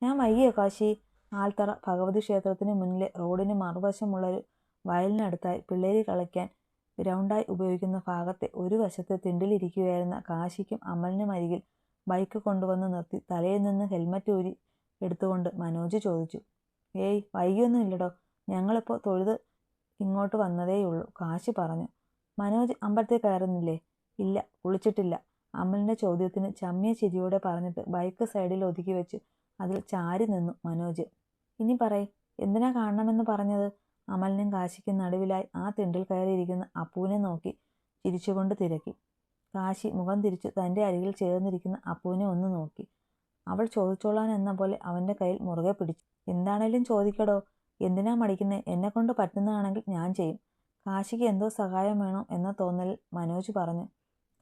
ഞാൻ വൈകിയോ കാശി? ആൽത്തറ ഭഗവതി ക്ഷേത്രത്തിന് മുന്നിലെ റോഡിന് മറുവശമുള്ളൊരു വയലിനടുത്തായി പിള്ളേര് കളിക്കാൻ ഗ്രൗണ്ടായി ഉപയോഗിക്കുന്ന ഭാഗത്തെ ഒരു വശത്തെ തിണ്ടിലിരിക്കുകയായിരുന്ന കാശിക്കും അമലിനും അരികിൽ ബൈക്ക് കൊണ്ടുവന്ന് നിർത്തി തലയിൽ നിന്ന് ഹെൽമറ്റ് ഊരി എടുത്തുകൊണ്ട് മനോജ് ചോദിച്ചു. ഏയ് വൈകിയൊന്നും ഇല്ലടോ, ഞങ്ങളിപ്പോൾ തൊഴുത് ഇങ്ങോട്ട് വന്നതേയുള്ളൂ, കാശി പറഞ്ഞു. മനോജ് അമ്പലത്തിൽ കയറുന്നില്ലേ? ഇല്ല, കുളിച്ചിട്ടില്ല. അമലിന്റെ ചോദ്യത്തിന് ചമ്മിയ ചിരിയോടെ പറഞ്ഞിട്ട് ബൈക്ക് സൈഡിൽ ഒതുക്കി വെച്ച് അതിൽ ചാരി നിന്നു മനോജ്. ഇനി പറയ്, എന്തിനാ കാണണമെന്ന് പറഞ്ഞത്? അമലിനും കാശിക്കും നടുവിലായി ആ തിണ്ടിൽ കയറിയിരിക്കുന്ന അപ്പുവിനെ നോക്കി ചിരിച്ചുകൊണ്ട് തിരക്കി. കാശി മുഖം തിരിച്ചു തൻ്റെ അരികിൽ ചേർന്നിരിക്കുന്ന അപ്പുവിനെ ഒന്ന് നോക്കി. അവൾ ചോദിച്ചോളാൻ എന്ന പോലെ അവൻ്റെ കയ്യിൽ മുറുകെ പിടിച്ചു. എന്താണേലും ചോദിക്കടോ, എന്തിനാ മടിക്കുന്നേ? എന്നെക്കൊണ്ട് പറ്റുന്നതാണെങ്കിൽ ഞാൻ ചെയ്യും. കാശിക്ക് എന്തോ സഹായം വേണോ എന്ന തോന്നലിൽ മനോജ് പറഞ്ഞു.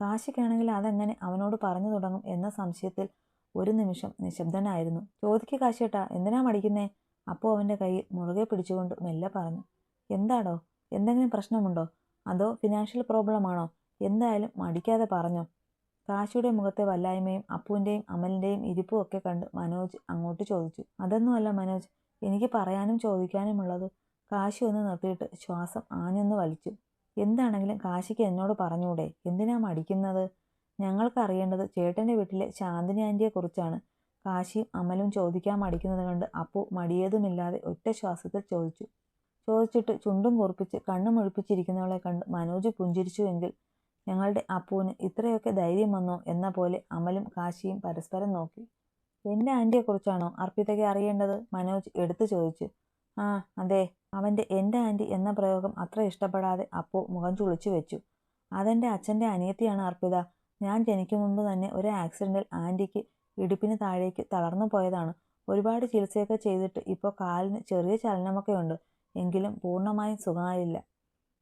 കാശിക്കാണെങ്കിൽ അതെങ്ങനെ അവനോട് പറഞ്ഞു തുടങ്ങും എന്ന സംശയത്തിൽ ഒരു നിമിഷം നിശബ്ദനായിരുന്നു. ചോദിക്ക് കാശിയേട്ടാ, എന്തിനാ മടിക്കുന്നേ? അപ്പു അവൻ്റെ കയ്യിൽ മുറുകെ പിടിച്ചുകൊണ്ട് മെല്ലെ പറഞ്ഞു. എന്താടോ, എന്തെങ്കിലും പ്രശ്നമുണ്ടോ? അതോ ഫിനാൻഷ്യൽ പ്രോബ്ലം ആണോ? എന്തായാലും മടിക്കാതെ പറഞ്ഞോ. കാശിയുടെ മുഖത്തെ വല്ലായ്മയും അപ്പുവിൻ്റെയും അമലിൻ്റെയും ഇരിപ്പും ഒക്കെ കണ്ട് മനോജ് അങ്ങോട്ട് ചോദിച്ചു. അതൊന്നുമല്ല മനോജ്, എനിക്ക് പറയാനും ചോദിക്കാനുമുള്ളത്. കാശി ഒന്ന് നിർത്തിയിട്ട് ശ്വാസം ആഞ്ഞൊന്ന് വലിച്ചു. എന്താണെങ്കിലും കാശിക്ക് എന്നോട് പറഞ്ഞൂടെ? എന്തിനാ മടിക്കുന്നത്? ഞങ്ങൾക്ക് അറിയേണ്ടത് ചേട്ടൻ്റെ വീട്ടിലെ ശാന്തിനി ആൻറ്റിയെക്കുറിച്ചാണ്. കാശിയും അമലും ചോദിക്കാൻ മടിക്കുന്നത് കണ്ട് അപ്പു മടിയേതുമില്ലാതെ ഒറ്റ ശ്വാസത്തിൽ ചോദിച്ചു. ചോദിച്ചിട്ട് ചുണ്ടും കുറിപ്പിച്ച് കണ്ണും ഒഴിപ്പിച്ചിരിക്കുന്നവളെ കണ്ട് മനോജ് പുഞ്ചിരിച്ചുവെങ്കിൽ ഞങ്ങളുടെ അപ്പുവിന് ഇത്രയൊക്കെ ധൈര്യം വന്നോ എന്ന പോലെ അമലും കാശിയും പരസ്പരം നോക്കി. എൻ്റെ ആൻറ്റിയെക്കുറിച്ചാണോ അർപ്പിതയ്ക്ക് അറിയേണ്ടത്? മനോജ് എടുത്തു ചോദിച്ചു. ആ അതെ. അവൻ്റെ എൻ്റെ ആൻറ്റി എന്ന പ്രയോഗം അത്ര ഇഷ്ടപ്പെടാതെ അപ്പു മുഖം ചുളിച്ചു വെച്ചു. അതെൻ്റെ അച്ഛൻ്റെ അനിയത്തിയാണ് അർപ്പിത. ഞാൻ ജനിക്കും മുമ്പ് തന്നെ ഒരു ആക്സിഡൻറ്റിൽ ആൻറ്റിക്ക് ഇടുപ്പിന് താഴേക്ക് തളർന്നു പോയതാണ്. ഒരുപാട് ചികിത്സയൊക്കെ ചെയ്തിട്ട് ഇപ്പോൾ കാലിന് ചെറിയ ചലനമൊക്കെ ഉണ്ട്, എങ്കിലും പൂർണ്ണമായും സുഖമായില്ല.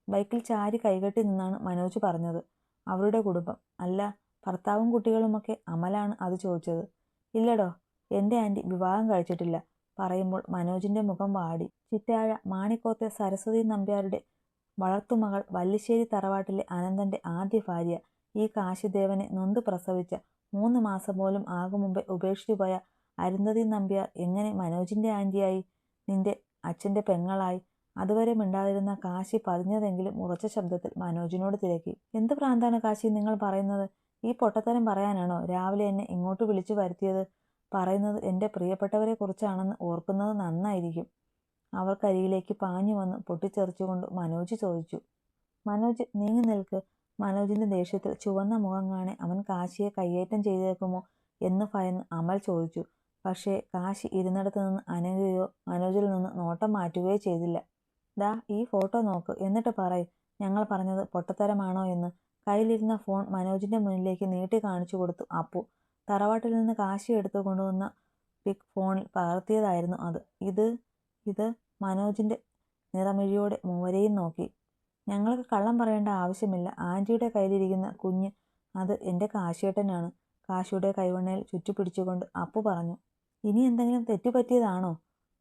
ബൈക്കിൽ ചാരി കൈകെട്ടി നിന്നാണ് മനോജ് പറഞ്ഞത്. അവരുടെ കുടുംബം, അല്ല ഭർത്താവും കുട്ടികളുമൊക്കെ? അമലാണ് അത് ചോദിച്ചത്. ഇല്ലടോ, എൻ്റെ ആൻറ്റി വിവാഹം കഴിച്ചിട്ടില്ല. പറയുമ്പോൾ മനോജിൻ്റെ മുഖം വാടി. ചിറ്റാഴ മാണിക്കോത്തെ സരസ്വതി നമ്പ്യാരുടെ വളർത്തുമകൾ, വല്ലിശ്ശേരി തറവാട്ടിലെ അനന്തൻ്റെ ആദ്യ ഭാര്യ, ഈ കാശിദേവനെ നൊന്ത് പ്രസവിച്ച 3 മാസം പോലും ആകും മുമ്പേ ഉപേക്ഷിച്ചു പോയ അരുന്ധതി നമ്പ്യാർ എങ്ങനെ മനോജിൻ്റെ ആൻറ്റിയായി, നിന്റെ അച്ഛൻ്റെ പെങ്ങളായി? അതുവരെ മിണ്ടാതിരുന്ന കാശി പതിഞ്ഞതെങ്കിലും ഉറച്ച ശബ്ദത്തിൽ മനോജിനോട് തിരക്കി. എന്ത് ഭ്രാന്താണ് കാശി നിങ്ങൾ പറയുന്നത്? ഈ പൊട്ടത്തരം പറയാനാണോ രാവിലെ എന്നെ ഇങ്ങോട്ട് വിളിച്ചു വരുത്തിയത്? പറയുന്നത് എൻ്റെ പ്രിയപ്പെട്ടവരെ കുറിച്ചാണെന്ന് ഓർക്കുന്നത് നന്നായിരിക്കും. അവർക്കരികിലേക്ക് പാഞ്ഞു വന്ന് പൊട്ടിച്ചെറിച്ചുകൊണ്ട് മനോജ് ചോദിച്ചു. മനോജ് നീങ്ങി നിൽക്ക്. മനോജിൻ്റെ ദേഷ്യത്തിൽ ചുവന്ന മുഖം കാണെ അവൻ കാശിയെ കയ്യേറ്റം ചെയ്തേക്കുമോ എന്ന് ഭയന്ന് അമൽ ചോദിച്ചു. പക്ഷേ കാശി ഇരുന്നിടത്ത് നിന്ന് അനങ്ങുകയോ മനോജിൽ നിന്ന് നോട്ടം മാറ്റുകയോ ചെയ്തില്ല. ദാ ഈ ഫോട്ടോ നോക്ക്, എന്നിട്ട് പറയ് ഞങ്ങൾ പറഞ്ഞത് പൊട്ടത്തരമാണോ എന്ന്. കയ്യിലിരുന്ന ഫോൺ മനോജിൻ്റെ മുന്നിലേക്ക് നീട്ടി കാണിച്ചു കൊടുത്തു അപ്പു. തറവാട്ടിൽ നിന്ന് കാശി എടുത്തു കൊണ്ടുവന്ന പിക് ഫോണിൽ പകർത്തിയതായിരുന്നു അത്. ഇത് മനോജിൻ്റെ നിറമിഴിയോടെ മൂവരെയും നോക്കി. ഞങ്ങൾക്ക് കള്ളം പറയേണ്ട ആവശ്യമില്ല. ആൻറ്റിയുടെ കയ്യിലിരിക്കുന്ന കുഞ്ഞ് അത് എൻ്റെ കാശിയേട്ടനാണ്. കാശിയുടെ കൈവണ്ണയിൽ ചുറ്റിപ്പിടിച്ചുകൊണ്ട് അപ്പു പറഞ്ഞു. ഇനി എന്തെങ്കിലും തെറ്റുപറ്റിയതാണോ?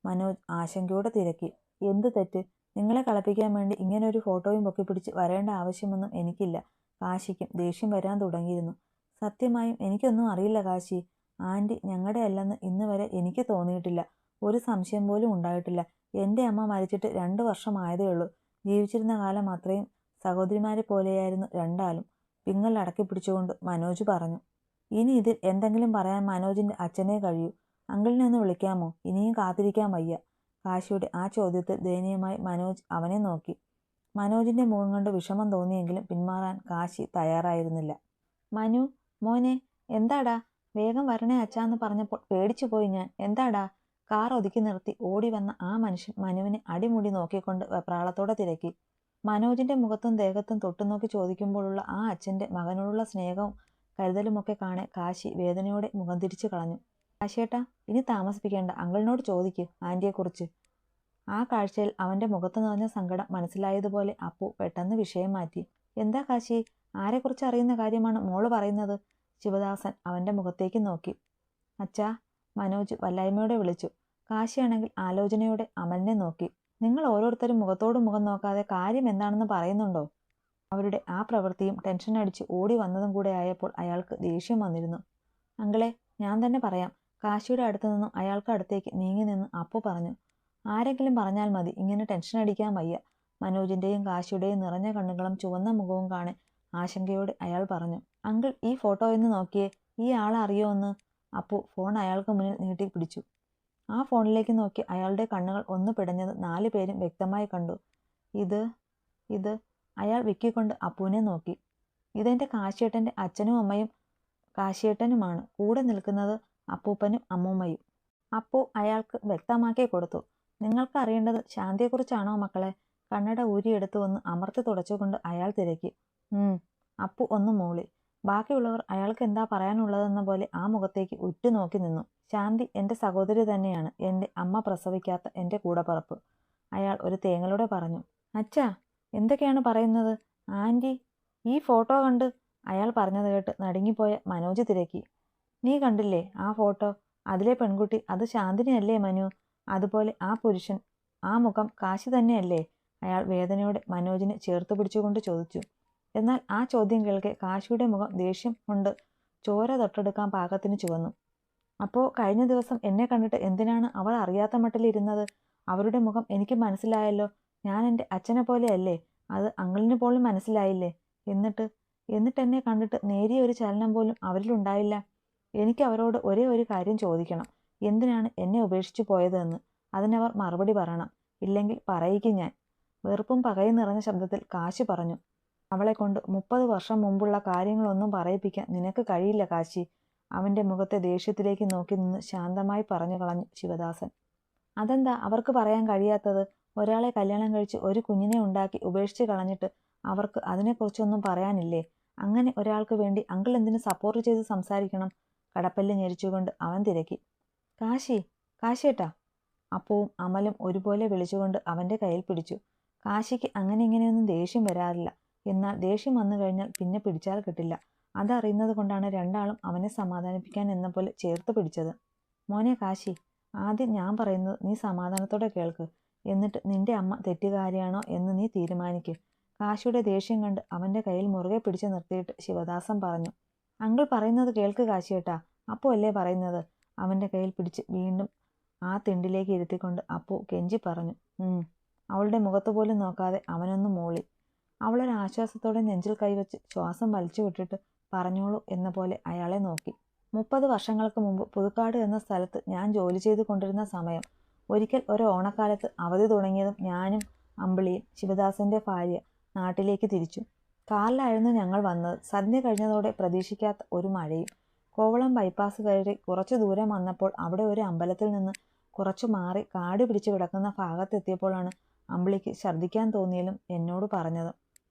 മനോജ് ആശങ്കയോടെ തിരക്കി. എന്ത് തെറ്റ്? നിങ്ങളെ കളപ്പിക്കാൻ വേണ്ടി ഇങ്ങനൊരു ഫോട്ടോയും പൊക്കിപ്പിടിച്ച് വരേണ്ട ആവശ്യമൊന്നും എനിക്കില്ല. കാശിക്കും ദേഷ്യം വരാൻ തുടങ്ങിയിരുന്നു. സത്യമായും എനിക്കൊന്നും അറിയില്ല കാശി. ആൻറ്റി ഞങ്ങളുടെ അല്ലെന്ന് ഇന്ന് വരെ എനിക്ക് തോന്നിയിട്ടില്ല. ഒരു സംശയം പോലും ഉണ്ടായിട്ടില്ല. എൻ്റെ അമ്മ മരിച്ചിട്ട് 2 വർഷമായതേ ഉള്ളൂ. ജീവിച്ചിരുന്ന കാലം അത്രയും സഹോദരിമാരെ പോലെയായിരുന്നു രണ്ടാളും. പിങ്ങൽ അടക്കി പിടിച്ചുകൊണ്ട് മനോജ് പറഞ്ഞു. ഇനി ഇതിൽ എന്തെങ്കിലും പറയാൻ മനോജിൻ്റെ അച്ഛനെ കഴിയൂ. അങ്കിളിനെ ഒന്ന് വിളിക്കാമോ? ഇനിയും കാത്തിരിക്കാൻ വയ്യ. കാശിയുടെ ആ ചോദ്യത്തിൽ ദയനീയമായി മനോജ് അവനെ നോക്കി. മനോജിൻ്റെ മുഖം കണ്ട് വിഷമം തോന്നിയെങ്കിലും പിന്മാറാൻ കാശി തയ്യാറായിരുന്നില്ല. മനു മോനെ, എന്താടാ? വേഗം വരണേ അച്ഛാന്ന് പറഞ്ഞപ്പോൾ പേടിച്ചു പോയി ഞാൻ. എന്താടാ? കാർ ഒതുക്കി നിർത്തി ഓടി വന്ന ആ മനുഷ്യൻ മനുവിനെ അടിമുടി നോക്കിക്കൊണ്ട് വെപ്രാളത്തോടെ തിരക്കി. മനോജിൻ്റെ മുഖത്തും ദേഹത്തും തൊട്ടുനോക്കി ചോദിക്കുമ്പോഴുള്ള ആ അച്ഛൻ്റെ മകനോടുള്ള സ്നേഹവും കരുതലുമൊക്കെ കാണെ കാശി വേദനയോടെ മുഖം തിരിച്ചു കളഞ്ഞു. കാശിയേട്ടാ, ഇനി താമസിപ്പിക്കേണ്ട, അങ്കിളിനോട് ചോദിക്ക് ആൻറ്റിയെക്കുറിച്ച്. ആ കാഴ്ചയിൽ അവൻ്റെ മുഖത്ത് നിറഞ്ഞ സങ്കടം മനസ്സിലായതുപോലെ അപ്പു പെട്ടെന്ന് വിഷയം മാറ്റി. എന്താ കാശി, ആരെക്കുറിച്ച് അറിയുന്ന കാര്യമാണ് മോള് പറയുന്നത്? ശിവദാസൻ അവൻ്റെ മുഖത്തേക്ക് നോക്കി. അച്ഛാ, മനോജ് വല്ലായ്മയോടെ വിളിച്ചു. കാശിയാണെങ്കിൽ ആലോചനയോടെ അമലിനെ നോക്കി. നിങ്ങൾ ഓരോരുത്തരും മുഖത്തോട് മുഖം നോക്കാതെ കാര്യം എന്താണെന്ന് പറയുന്നുണ്ടോ? അവരുടെ ആ പ്രവൃത്തിയും ടെൻഷൻ അടിച്ച് ഓടി വന്നതും കൂടെ ആയപ്പോൾ അയാൾക്ക് ദേഷ്യം വന്നിരുന്നു. അങ്കിളെ, ഞാൻ തന്നെ പറയാം. കാശിയുടെ അടുത്തു നിന്നും അയാൾക്ക് അടുത്തേക്ക് നീങ്ങി നിന്ന് അപ്പു പറഞ്ഞു. ആരെങ്കിലും പറഞ്ഞാൽ മതി, ഇങ്ങനെ ടെൻഷൻ അടിക്കാൻ വയ്യ. മനോജിന്റെയും കാശിയുടെയും നിറഞ്ഞ കണ്ണുകളും ചുവന്ന മുഖവും കാണെ ആശങ്കയോടെ അയാൾ പറഞ്ഞു. അങ്കിൾ, ഈ ഫോട്ടോ ഒന്ന് നോക്കിയേ, ഈ ആളെ അറിയോ എന്ന്? അപ്പു ഫോൺ അയാൾക്ക് മുന്നിൽ നീട്ടി പിടിച്ചു. ആ ഫോണിലേക്ക് നോക്കി അയാളുടെ കണ്ണുകൾ ഒന്ന് പിടഞ്ഞത് 4 പേരും വ്യക്തമായി കണ്ടു. ഇത് അയാൾ വിക്കിക്കൊണ്ട് അപ്പുവിനെ നോക്കി. ഇതെന്റെ കാശിയേട്ടന്റെ അച്ഛനും അമ്മയും കാശിയേട്ടനുമാണ്. കൂടെ നിൽക്കുന്നത് അപ്പൂപ്പനും അമ്മൂമ്മയും. അപ്പു അയാൾക്ക് വ്യക്തമാക്കി കൊടുത്തു. നിങ്ങൾക്ക് അറിയേണ്ടത് ശാന്തിയെക്കുറിച്ചാണോ മക്കളെ? കണ്ണട ഊരിയെടുത്ത് ഒന്ന് അമർത്തി തുടച്ചുകൊണ്ട് അയാൾ തിരക്കി. അപ്പു ഒന്ന് മൂളി. ബാക്കിയുള്ളവർ അയാൾക്ക് എന്താ പറയാനുള്ളതെന്ന പോലെ ആ മുഖത്തേക്ക് ഉറ്റുനോക്കി നിന്നു. ശാന്തി എന്റെ സഹോദരി തന്നെയാണ്, എന്റെ അമ്മ പ്രസവിക്കാത്ത എന്റെ കൂടപ്പിറപ്പ്, അയാൾ ഒരു തേങ്ങലോടെ പറഞ്ഞു. അച്ഛാ, എന്തൊക്കെയാണ് പറയുന്നത്? ആന്റി ഈ ഫോട്ടോ കണ്ട്, അയാൾ പറഞ്ഞത് കേട്ട് നടുങ്ങിപ്പോയ മനോജ് തിരക്കി. നീ കണ്ടില്ലേ ആ ഫോട്ടോ? അതിലെ പെൺകുട്ടി അത് ശാന്തിനിയല്ലേ മനു? അതുപോലെ ആ പുരുഷൻ, ആ മുഖം കാശി തന്നെയല്ലേ? അയാൾ വേദനയോടെ മനോജിനെ ചേർത്ത് പിടിച്ചുകൊണ്ട് ചോദിച്ചു. എന്നാൽ ആ ചോദ്യം കേൾക്കെ കാശിയുടെ മുഖം ദേഷ്യം കൊണ്ട് ചോര തൊട്ടെടുക്കാൻ പാകത്തിന് ചുവന്നു. അപ്പോൾ കഴിഞ്ഞ ദിവസം എന്നെ കണ്ടിട്ട് എന്തിനാണ് അവർ അറിയാത്ത മട്ടിലിരുന്നത്? അവരുടെ മുഖം എനിക്ക് മനസ്സിലായല്ലോ. ഞാൻ എൻ്റെ അച്ഛനെ പോലെയല്ലേ? അത് അങ്കിളിന് പോലും മനസ്സിലായില്ലേ? എന്നിട്ട് എന്നെ കണ്ടിട്ട് നേരിയ ഒരു ചലനം പോലും അവരിലുണ്ടായില്ല. എനിക്ക് അവരോട് ഒരേ ഒരു കാര്യം ചോദിക്കണം. എന്തിനാണ് എന്നെ ഉപേക്ഷിച്ചു പോയതെന്ന്. അതിനവർ മറുപടി പറയണം. ഇല്ലെങ്കിൽ പറയിക്കും ഞാൻ. വെറുപ്പും പകയും നിറഞ്ഞ ശബ്ദത്തിൽ കാശി പറഞ്ഞു. അവളെ കൊണ്ട് 30 വർഷം മുമ്പുള്ള കാര്യങ്ങളൊന്നും പറയിപ്പിക്കാൻ നിനക്ക് കഴിയില്ല കാശി. അവന്റെ മുഖത്തെ ദേഷ്യത്തിലേക്ക് നോക്കി നിന്ന് ശാന്തമായി പറഞ്ഞു കളഞ്ഞു ശിവദാസൻ. അതെന്താ അവർക്ക് പറയാൻ കഴിയാത്തത്? ഒരാളെ കല്യാണം കഴിച്ച് ഒരു കുഞ്ഞിനെ ഉണ്ടാക്കി ഉപേക്ഷിച്ച് കളഞ്ഞിട്ട് അവർക്ക് അതിനെക്കുറിച്ചൊന്നും പറയാനില്ലേ? അങ്ങനെ ഒരാൾക്ക് വേണ്ടി അങ്കിൾ എന്തിനു സപ്പോർട്ട് ചെയ്ത് സംസാരിക്കണം? കടപ്പല്ല് ഞെരിച്ചുകൊണ്ട് അവൻ തിരക്കി. കാശിയേട്ടാ. അപ്പവും അമലും ഒരുപോലെ വിളിച്ചുകൊണ്ട് അവന്റെ കയ്യിൽ പിടിച്ചു. കാശിക്ക് അങ്ങനെ ഇങ്ങനെയൊന്നും ദേഷ്യം വരാറില്ല. എന്നാൽ ദേഷ്യം വന്നു കഴിഞ്ഞാൽ പിന്നെ പിടിച്ചാൽ കിട്ടില്ല. അതറിയുന്നത് കൊണ്ടാണ് രണ്ടാളും അവനെ സമാധാനിപ്പിക്കാൻ എന്ന പോലെ ചേർത്ത് പിടിച്ചത്. മോനെ കാശി, ആദ്യം ഞാൻ പറയുന്നത് നീ സമാധാനത്തോടെ കേൾക്ക്. എന്നിട്ട് നിന്റെ അമ്മ തെറ്റുകാരിയാണോ എന്ന് നീ തീരുമാനിക്ക്. കാശിയുടെ ദേഷ്യം കണ്ട് അവന്റെ കയ്യിൽ മുറുകെ പിടിച്ചു നിർത്തിയിട്ട് ശിവദാസൻ പറഞ്ഞു. അങ്കിൾ പറയുന്നത് കേൾക്ക് കാശിയേട്ടാ. അപ്പു അല്ലേ പറയുന്നത്? അവന്റെ കയ്യിൽ പിടിച്ച് വീണ്ടും ആ തിണ്ടിലേക്ക് ഇരുത്തിക്കൊണ്ട് അപ്പു കെഞ്ചി പറഞ്ഞു. അവളുടെ മുഖത്ത് പോലും നോക്കാതെ അവനൊന്ന് മൂളി. അവളൊരാശ്വാസത്തോടെ നെഞ്ചിൽ കൈവച്ച് ശ്വാസം വലിച്ചു വിട്ടിട്ട് പറഞ്ഞോളൂ എന്ന പോലെ അയാളെ നോക്കി. 30 വർഷങ്ങൾക്ക് മുമ്പ് പുതുക്കാട് എന്ന സ്ഥലത്ത് ഞാൻ ജോലി ചെയ്തു കൊണ്ടിരുന്ന സമയം ഒരിക്കൽ ഒരു ഓണക്കാലത്ത് അവധി തുടങ്ങിയതും ഞാനും അമ്പിളിയും ശിവദാസന്റെ ഭാര്യ നാട്ടിലേക്ക് തിരിച്ചു. കാറിലായിരുന്നു ഞങ്ങൾ വന്നത്. സന്ധ്യ കഴിഞ്ഞതോടെ പ്രതീക്ഷിക്കാത്ത ഒരു മഴയും. കോവളം ബൈപ്പാസ് കയറി കുറച്ചു ദൂരം വന്നപ്പോൾ അവിടെ ഒരു അമ്പലത്തിൽ നിന്ന് കുറച്ചു മാറി കാട് പിടിച്ചു കിടക്കുന്ന ഭാഗത്തെത്തിയപ്പോഴാണ് അമ്പിളിക്ക് ഛർദ്ദിക്കാൻ തോന്നിയതും എന്നോട് പറഞ്ഞത്.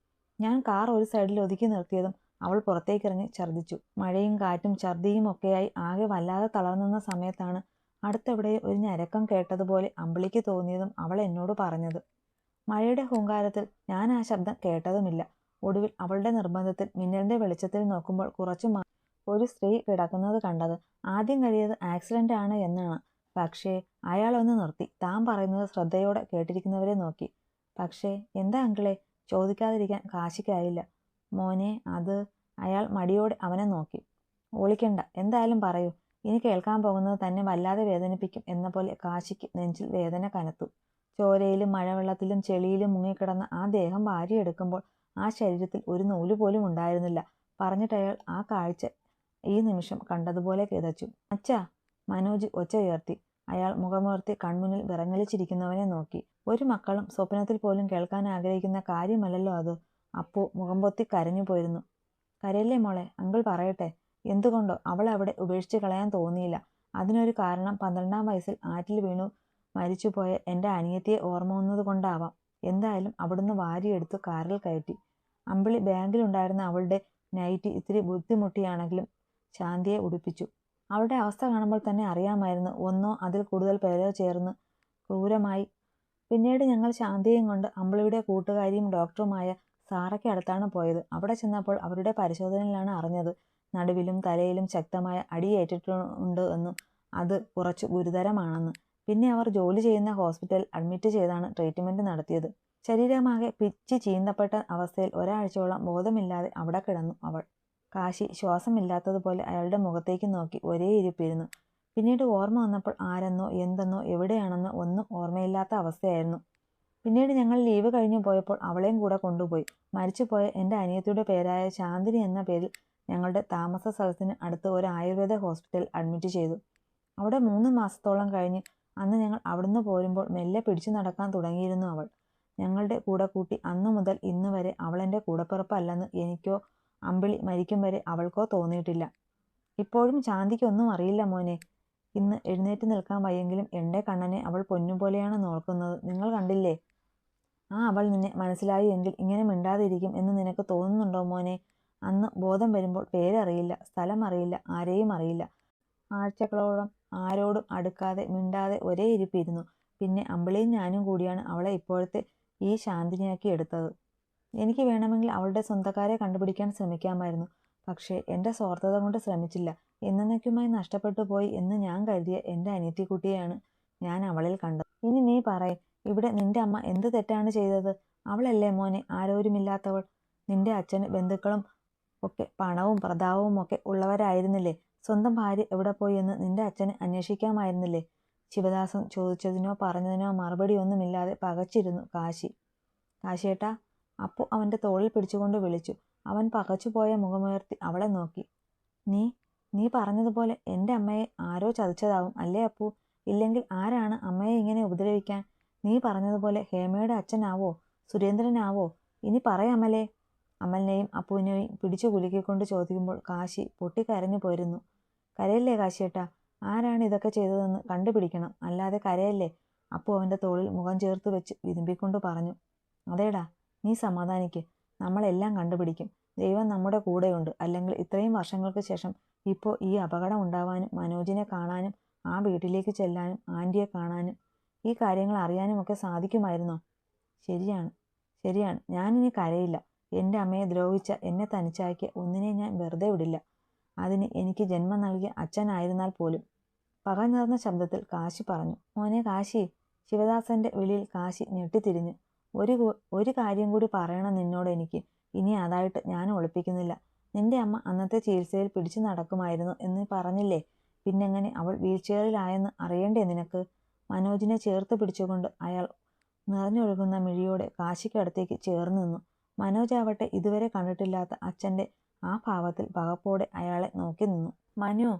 ഞാൻ കാർ ഒരു സൈഡിൽ ഒതുക്കി നിർത്തിയതും അവൾ പുറത്തേക്കിറങ്ങി ഛർദ്ദിച്ചു. മഴയും കാറ്റും ഛർദിയും ഒക്കെയായി ആകെ വല്ലാതെ തളർന്നുന്ന സമയത്താണ് അടുത്തെവിടെ ഒരു ഞരക്കം കേട്ടതുപോലെ അമ്പിളിക്ക് തോന്നിയതും അവൾ എന്നോട് പറഞ്ഞത്. മഴയുടെ ഹൂങ്കാരത്തിൽ ഞാൻ ആ ശബ്ദം കേട്ടതുമില്ല. ഒടുവിൽ അവളുടെ നിർബന്ധത്തിൽ മിന്നലിന്റെ വെളിച്ചത്തിൽ നോക്കുമ്പോൾ കുറച്ചു ഒരു സ്ത്രീ കിടക്കുന്നത് കണ്ടത്. ആദ്യം കഴിയത് ആക്സിഡന്റ് ആണ് എന്നാണ്. പക്ഷേ അയാളൊന്ന് നിർത്തി താൻ പറയുന്നത് ശ്രദ്ധയോടെ കേട്ടിരിക്കുന്നവരെ നോക്കി. പക്ഷേ എന്താ അങ്കിളെ? ചോദിക്കാതിരിക്കാൻ കാശിക്കായില്ല. മോനെ അത്, അയാൾ മടിയോടെ അവനെ നോക്കി. ഒളിക്കണ്ട, എന്തായാലും പറയൂ. ഇനി കേൾക്കാൻ പോകുന്നത് തന്നെ വല്ലാതെ വേദനിപ്പിക്കും എന്ന പോലെ കാശിക്ക് നെഞ്ചിൽ വേദന കനത്തു. ചോരയിലും മഴവെള്ളത്തിലും ചെളിയിലും മുങ്ങിക്കിടന്ന ആ ദേഹം വാരിയെടുക്കുമ്പോൾ ആ ശരീരത്തിൽ ഒരു നൂല് പോലും ഉണ്ടായിരുന്നില്ല. പറഞ്ഞിട്ടയാൾ ആ കാഴ്ച ഈ നിമിഷം കണ്ടതുപോലെ കിതച്ചു. അച്ഛാ, മനോജ് ഒച്ച ഉയർത്തി. അയാൾ മുഖമുയർത്തി കൺമുന്നിൽ വിറങ്ങലിച്ചിരിക്കുന്നവനെ നോക്കി. ഒരു മക്കളും സ്വപ്നത്തിൽ പോലും കേൾക്കാൻ ആഗ്രഹിക്കുന്ന കാര്യമല്ലല്ലോ അത്. അപ്പു മുഖം പൊത്തി കരഞ്ഞു പോയിരുന്നു. കരയല്ലേ മോളെ, അങ്കിൾ പറയട്ടെ. എന്തുകൊണ്ടോ അവളെ അവിടെ ഉപേക്ഷിച്ച് കളയാൻ തോന്നിയില്ല. അതിനൊരു കാരണം 12-ാം വയസ്സിൽ ആറ്റിൽ വീണു മരിച്ചുപോയ എൻ്റെ അനിയത്തിയെ ഓർമ്മ വന്നതുകൊണ്ടാവാം. എന്തായാലും അവിടുന്ന് വാരിയെടുത്ത് കാറിൽ കയറ്റി. അമ്പിളി ബാഗിലുണ്ടായിരുന്ന അവളുടെ നൈറ്റി ഇത്തിരി ബുദ്ധിമുട്ടിയാണെങ്കിലും ശാന്തിയെ ഉടുപ്പിച്ചു. അവളുടെ അവസ്ഥ കാണുമ്പോൾ തന്നെ അറിയാമായിരുന്നു ഒന്നോ അതിൽ കൂടുതൽ പേരോ ചേർന്ന് ക്രൂരമായി. പിന്നീട് ഞങ്ങൾ ശാന്തിയെയും കൊണ്ട് അമ്പിളിയുടെ കൂട്ടുകാരിയും ഡോക്ടറുമായ സാറയ്ക്ക് അടുത്താണ് പോയത്. അവിടെ ചെന്നപ്പോൾ അവരുടെ പരിശോധനയിലാണ് അറിഞ്ഞത് നടുവിലും തലയിലും ശക്തമായ അടിയേറ്റിട്ടുണ്ട് എന്നും അത് കുറച്ചു ഗുരുതരമാണെന്ന്. പിന്നെ അവർ ജോലി ചെയ്യുന്ന ഹോസ്പിറ്റലിൽ അഡ്മിറ്റ് ചെയ്താണ് ട്രീറ്റ്മെന്റ് നടത്തിയത്. ശരീരമാകെ പിച്ചി ചീന്തപ്പെട്ട അവസ്ഥയിൽ ഒരാഴ്ചയോളം ബോധമില്ലാതെ അവിടെ കിടന്നു അവൾ. കാശി ശ്വാസമില്ലാത്തതുപോലെ അയാളുടെ മുഖത്തേക്ക് നോക്കി ഒരേ ഇരിപ്പിരുന്നു. പിന്നീട് ഓർമ്മ വന്നപ്പോൾ ആരെന്നോ എന്തെന്നോ എവിടെയാണെന്നോ ഒന്നും ഓർമ്മയില്ലാത്ത അവസ്ഥയായിരുന്നു. പിന്നീട് ഞങ്ങൾ ലീവ് കഴിഞ്ഞു പോയപ്പോൾ അവളെയും കൂടെ കൊണ്ടുപോയി. മരിച്ചുപോയ എൻ്റെ അനിയത്തിയുടെ പേരായ ശാന്തിനി എന്ന പേരിൽ ഞങ്ങളുടെ താമസ സ്ഥലത്തിന് അടുത്ത് ഒരു ആയുർവേദ ഹോസ്പിറ്റൽ അഡ്മിറ്റ് ചെയ്തു. അവിടെ 3 മാസത്തോളം കഴിഞ്ഞ് അന്ന് ഞങ്ങൾ അവിടുന്ന് പോരുമ്പോൾ മെല്ലെ പിടിച്ചു നടക്കാൻ തുടങ്ങിയിരുന്നു അവൾ. ഞങ്ങളുടെ കൂടെ കൂട്ടി അന്നു മുതൽ ഇന്ന് വരെ അവളെൻ്റെ കൂടപ്പിറപ്പല്ലെന്ന് എനിക്കോ അമ്പിളി മരിക്കും വരെ അവൾക്കോ തോന്നിയിട്ടില്ല. ഇപ്പോഴും ശാന്തിക്കൊന്നും അറിയില്ല മോനെ. ഇന്ന് എഴുന്നേറ്റ് നിൽക്കാൻ വയ്യെങ്കിലും എൻ്റെ കണ്ണനെ അവൾ പൊന്നുപോലെയാണ് നോക്കുന്നത്. നിങ്ങൾ കണ്ടില്ലേ? ആ അവൾ നിന്നെ മനസ്സിലായി എങ്കിൽ ഇങ്ങനെ മിണ്ടാതിരിക്കും എന്ന് നിനക്ക് തോന്നുന്നുണ്ടോ മോനെ? അന്ന് ബോധം വരുമ്പോൾ പേരറിയില്ല, സ്ഥലം അറിയില്ല, ആരെയും അറിയില്ല. ആഴ്ചകളോളം ആരോടും അടുക്കാതെ മിണ്ടാതെ ഒരേ ഇരിപ്പിരുന്നു. പിന്നെ അമ്പിളിയും ഞാനും കൂടിയാണ് അവളെ ഇപ്പോഴത്തെ ഈ ശാന്തിനിയാക്കി എടുത്തത്. എനിക്ക് വേണമെങ്കിൽ അവളുടെ സ്വന്തക്കാരെ കണ്ടുപിടിക്കാൻ ശ്രമിക്കാമായിരുന്നു. പക്ഷേ എൻ്റെ സ്വാർത്ഥത കൊണ്ട് ശ്രമിച്ചില്ല. എന്നേക്കുമായി നഷ്ടപ്പെട്ടു പോയി എന്ന് ഞാൻ കരുതിയ എൻ്റെ അനിയത്തിക്കുട്ടിയെയാണ് ഞാൻ അവളിൽ കണ്ടത്. ഇനി നീ പറയ്, ഇവിടെ നിന്റെ അമ്മ എന്ത് തെറ്റാണ് ചെയ്തത്? അവളല്ലേ മോനെ ആരോരുമില്ലാത്തവൾ? നിന്റെ അച്ഛന് ബന്ധുക്കളും ഒക്കെ പണവും പ്രതാപവും ഒക്കെ ഉള്ളവരായിരുന്നില്ലേ? സ്വന്തം ഭാര്യ എവിടെ പോയി എന്ന് നിന്റെ അച്ഛന് അന്വേഷിക്കാമായിരുന്നില്ലേ? ശിവദാസൻ ചോദിച്ചതിനോ പറഞ്ഞതിനോ മറുപടിയൊന്നുമില്ലാതെ പകച്ചിരുന്നു കാശി. കാശിയേട്ടാ, അപ്പു അവൻ്റെ തോളിൽ പിടിച്ചുകൊണ്ട് വിളിച്ചു. അവൻ പകച്ചുപോയ മുഖമുയർത്തി അവളെ നോക്കി. നീ നീ പറഞ്ഞതുപോലെ എൻ്റെ അമ്മയെ ആരോ ചതിച്ചതാവും അല്ലേ അപ്പു? ഇല്ലെങ്കിൽ ആരാണ് അമ്മയെ ഇങ്ങനെ ഉപദ്രവിക്കാൻ? നീ പറഞ്ഞതുപോലെ ഹേമയുടെ അച്ഛനാവോ? സുരേന്ദ്രനാവോ? ഇനി പറയാമലേ? അമലിനെയും അപ്പുവിനെയും പിടിച്ചു കുലുക്കിക്കൊണ്ട് ചോദിക്കുമ്പോൾ കാശി പൊട്ടിക്കരഞ്ഞു പോയിരുന്നു. കരയല്ലേ കാശിയേട്ടാ, ആരാണ് ഇതൊക്കെ ചെയ്തതെന്ന് കണ്ടുപിടിക്കണം, അല്ലാതെ കരയല്ലേ? അപ്പു അവൻ്റെ തോളിൽ മുഖം ചേർത്ത് വെച്ച് വിതുമ്പിക്കൊണ്ട് പറഞ്ഞു. അതേടാ, നീ സമാധാനിക്ക്, നമ്മളെല്ലാം കണ്ടുപിടിക്കും. ദൈവം നമ്മുടെ കൂടെയുണ്ട്. അല്ലെങ്കിൽ ഇത്രയും വർഷങ്ങൾക്ക് ശേഷം ഇപ്പോൾ ഈ അപകടം ഉണ്ടാവാനും മനോജിനെ കാണാനും ആ വീട്ടിലേക്ക് ചെല്ലാനും ആൻറ്റിയെ കാണാനും ഈ കാര്യങ്ങൾ അറിയാനും ഒക്കെ സാധിക്കുമായിരുന്നോ? ശരിയാണ്, ശരിയാണ്. ഞാനിനി കരയില്ല. എൻ്റെ അമ്മയെ ദ്രോഹിച്ച എന്നെ തനിച്ചാക്കിയ ഒന്നിനെ ഞാൻ വെറുതെ വിടില്ല. അതിന് എനിക്ക് ജന്മം നൽകിയ അച്ഛനായിരുന്നാൽ പോലും. പക നിറഞ്ഞ ശബ്ദത്തിൽ കാശി പറഞ്ഞു. മോനെ കാശി. ശിവദാസന്റെ വിളിയിൽ കാശി ഞെട്ടിത്തിരിഞ്ഞു. ഒരു കാര്യം കൂടി പറയണം നിന്നോട് എനിക്ക്. ഇനി അതായിട്ട് ഞാൻ ഒളിപ്പിക്കുന്നില്ല. നിന്റെ അമ്മ അന്നത്തെ ചികിത്സയിൽ പിടിച്ചു നടക്കുമായിരുന്നു എന്ന് പറഞ്ഞില്ലേ? പിന്നെങ്ങനെ അവൾ വീൽചെയറിലായെന്ന് അറിയണ്ടേ നിനക്ക്? മനോജിനെ ചേർത്ത് പിടിച്ചുകൊണ്ട് അയാൾ നിറഞ്ഞൊഴുകുന്ന മിഴിയോടെ കാശിക്കടുത്തേക്ക് ചേർന്ന് നിന്നു. മനോജ് ആവട്ടെ ഇതുവരെ കണ്ടിട്ടില്ലാത്ത അച്ഛൻ്റെ ആ ഭാവത്തിൽ പകപ്പോടെ അയാളെ നോക്കി നിന്നു. മനു,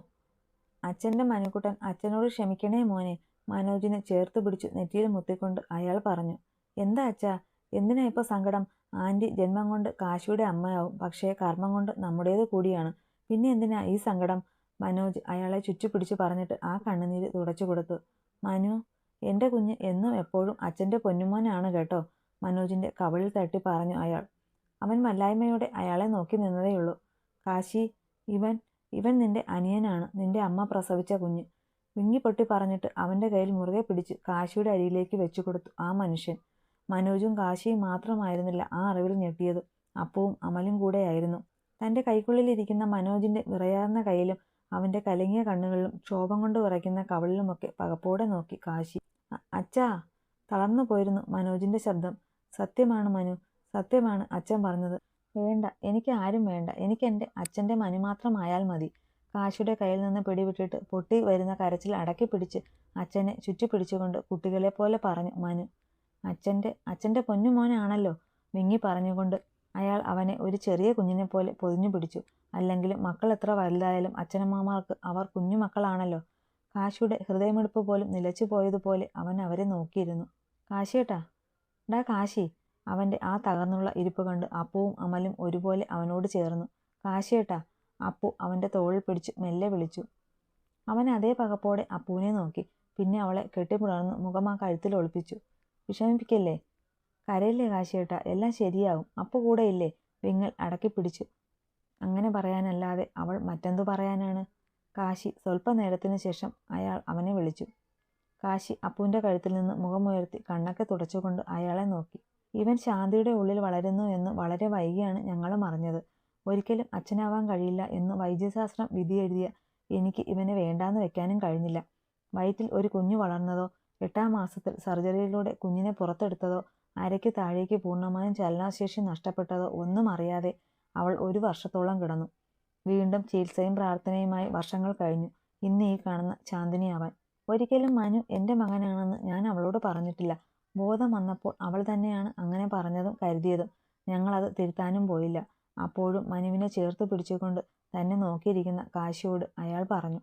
അച്ഛൻ്റെ മനുക്കുട്ടൻ, അച്ഛനോട് ക്ഷമിക്കണേ മോനെ. മനോജിനെ ചേർത്ത് പിടിച്ചു നെറ്റിയിൽ മുത്തിക്കൊണ്ട് അയാൾ പറഞ്ഞു. എന്താ അച്ഛാ, എന്തിനാ ഇപ്പോൾ സങ്കടം? ആൻറ്റി ജന്മം കൊണ്ട് കാശിയുടെ അമ്മയാവും, പക്ഷേ കർമ്മം കൊണ്ട് നമ്മുടേത് കൂടിയാണ്. പിന്നെ എന്തിനാ ഈ സങ്കടം? മനോജ് അയാളെ ചുറ്റിപ്പിടിച്ചു പറഞ്ഞിട്ട് ആ കണ്ണുനീര് തുടച്ചു കൊടുത്തു. മനു, എൻ്റെ കുഞ്ഞ് എന്നും എപ്പോഴും അച്ഛൻ്റെ പൊന്നുമോനാണ് കേട്ടോ, മനോജിൻ്റെ കവിളിൽ തട്ടി പറഞ്ഞു അയാൾ. അവൻ വല്ലായ്മയോടെ അയാളെ നോക്കി നിന്നതേയുള്ളൂ. കാശി, ഇവൻ നിന്റെ അനിയനാണ്, നിന്റെ അമ്മ പ്രസവിച്ച കുഞ്ഞ്. വിങ്ങിപ്പൊട്ടി പറഞ്ഞിട്ട് അവൻ്റെ കയ്യിൽ മുറുകെ പിടിച്ച് കാശിയുടെ അരിയിലേക്ക് വെച്ചു കൊടുത്തു ആ മനുഷ്യൻ. മനോജും കാശിയും മാത്രമായിരുന്നില്ല ആ അറിവിൽ ഞെട്ടിയത്, അപ്പുവും അമലും കൂടെയായിരുന്നു. തൻ്റെ കൈക്കുള്ളിലിരിക്കുന്ന മനോജിൻ്റെ വിറയാർന്ന കയ്യിലും അവൻ്റെ കലങ്ങിയ കണ്ണുകളിലും ക്ഷോഭം കൊണ്ട് വിറയ്ക്കുന്ന കവിളിലുമൊക്കെ പകപ്പോടെ നോക്കി കാശി. അച്ഛാ, തളർന്നു പോയിരുന്നു മനോജിൻ്റെ ശബ്ദം. സത്യമാണ് മനു, സത്യമാണ് അച്ഛൻ പറഞ്ഞത്. വേണ്ട, എനിക്ക് ആരും വേണ്ട. എനിക്ക് എൻ്റെ അച്ഛൻ്റെ മനു മാത്രമായാൽ മതി. കാശിയുടെ കയ്യിൽ നിന്ന് പിടിവിട്ടിട്ട് പൊട്ടി വരുന്ന കരച്ചിൽ അടക്കി പിടിച്ച് അച്ഛനെ ചുറ്റിപ്പിടിച്ചുകൊണ്ട് കുട്ടികളെ പോലെ പറഞ്ഞു മനു. അച്ഛൻ്റെ പൊന്നുമോനാണല്ലോ, വിങ്ങി പറഞ്ഞുകൊണ്ട് അയാൾ അവനെ ഒരു ചെറിയ കുഞ്ഞിനെ പോലെ പൊതിഞ്ഞു പിടിച്ചു. അല്ലെങ്കിലും മക്കൾ എത്ര വലുതായാലും അച്ഛനമ്മമാർക്ക് അവർ കുഞ്ഞുമക്കളാണല്ലോ. കാശിയുടെ ഹൃദയമിടിപ്പ് പോലും നിലച്ചു പോയതുപോലെ അവൻ അവരെ നോക്കിയിരുന്നു. കാശിയേട്ടാ, ഡാ കാശി. അവൻ്റെ ആ തകർന്നുള്ള ഇരിപ്പ് കണ്ട് അപ്പുവും അമലും ഒരുപോലെ അവനോട് ചേർന്നു. കാശിയേട്ടാ. അപ്പു അവൻ്റെ തോളിൽ പിടിച്ച് മെല്ലെ വിളിച്ചു. അവൻ അതേ പകപ്പോടെ അപ്പുവിനെ നോക്കി. പിന്നെ അവളെ കെട്ടിപ്പുണർന്ന് മുഖം ആ കഴുത്തിൽ ഒളിപ്പിച്ചു. വിഷമിപ്പിക്കല്ലേ, കരയില്ലേ കാശിയേട്ടാ, എല്ലാം ശരിയാവും. അപ്പു കൂടെയില്ലേ? വിങ്ങൽ അടക്കി പിടിച്ചു. അങ്ങനെ പറയാനല്ലാതെ അവൾ മറ്റെന്തു പറയാനാണ്? കാശി സ്വല്പനേരത്തിനു ശേഷം അയാൾ അവനെ വിളിച്ചു. കാശി അപ്പുവിൻ്റെ കഴുത്തിൽ നിന്ന് മുഖമുയർത്തി കണ്ണൊക്കെ തുടച്ചുകൊണ്ട് അയാളെ നോക്കി. ഇവൻ ശാന്തിയുടെ ഉള്ളിൽ വളരുന്നു എന്ന് വളരെ വൈകിയാണ് ഞങ്ങളും അറിഞ്ഞത്. ഒരിക്കലും അച്ഛനാവാൻ കഴിയില്ല എന്ന് വൈദ്യശാസ്ത്രം വിധിയെഴുതിയ എനിക്ക് ഇവനെ വേണ്ടാന്ന് വെക്കാനും കഴിഞ്ഞില്ല. വയറ്റിൽ ഒരു കുഞ്ഞു വളർന്നതോ 8-ാം മാസത്തിൽ സർജറിയിലൂടെ കുഞ്ഞിനെ പുറത്തെടുത്തതോ അരയ്ക്ക് താഴേക്ക് പൂർണ്ണമായും ചലനാശേഷി നഷ്ടപ്പെട്ടതോ ഒന്നും അറിയാതെ അവൾ 1 വർഷത്തോളം കിടന്നു. വീണ്ടും ചികിത്സയും പ്രാർത്ഥനയുമായി വർഷങ്ങൾ കഴിഞ്ഞു. ഇന്ന് ഈ കാണുന്ന ചാന്ദിനിയാവാൻ. ഒരിക്കലും മനു എൻ്റെ മകനാണെന്ന് ഞാൻ അവളോട് പറഞ്ഞിട്ടില്ല. ബോധം വന്നപ്പോൾ അവൾ തന്നെയാണ് അങ്ങനെ പറഞ്ഞതും കരുതിയതും. ഞങ്ങളത് തിരുത്താനും പോയില്ല. അപ്പോഴും മനുവിനെ ചേർത്ത് പിടിച്ചുകൊണ്ട് തന്നെ നോക്കിയിരിക്കുന്ന കാശിയോട് അയാൾ പറഞ്ഞു.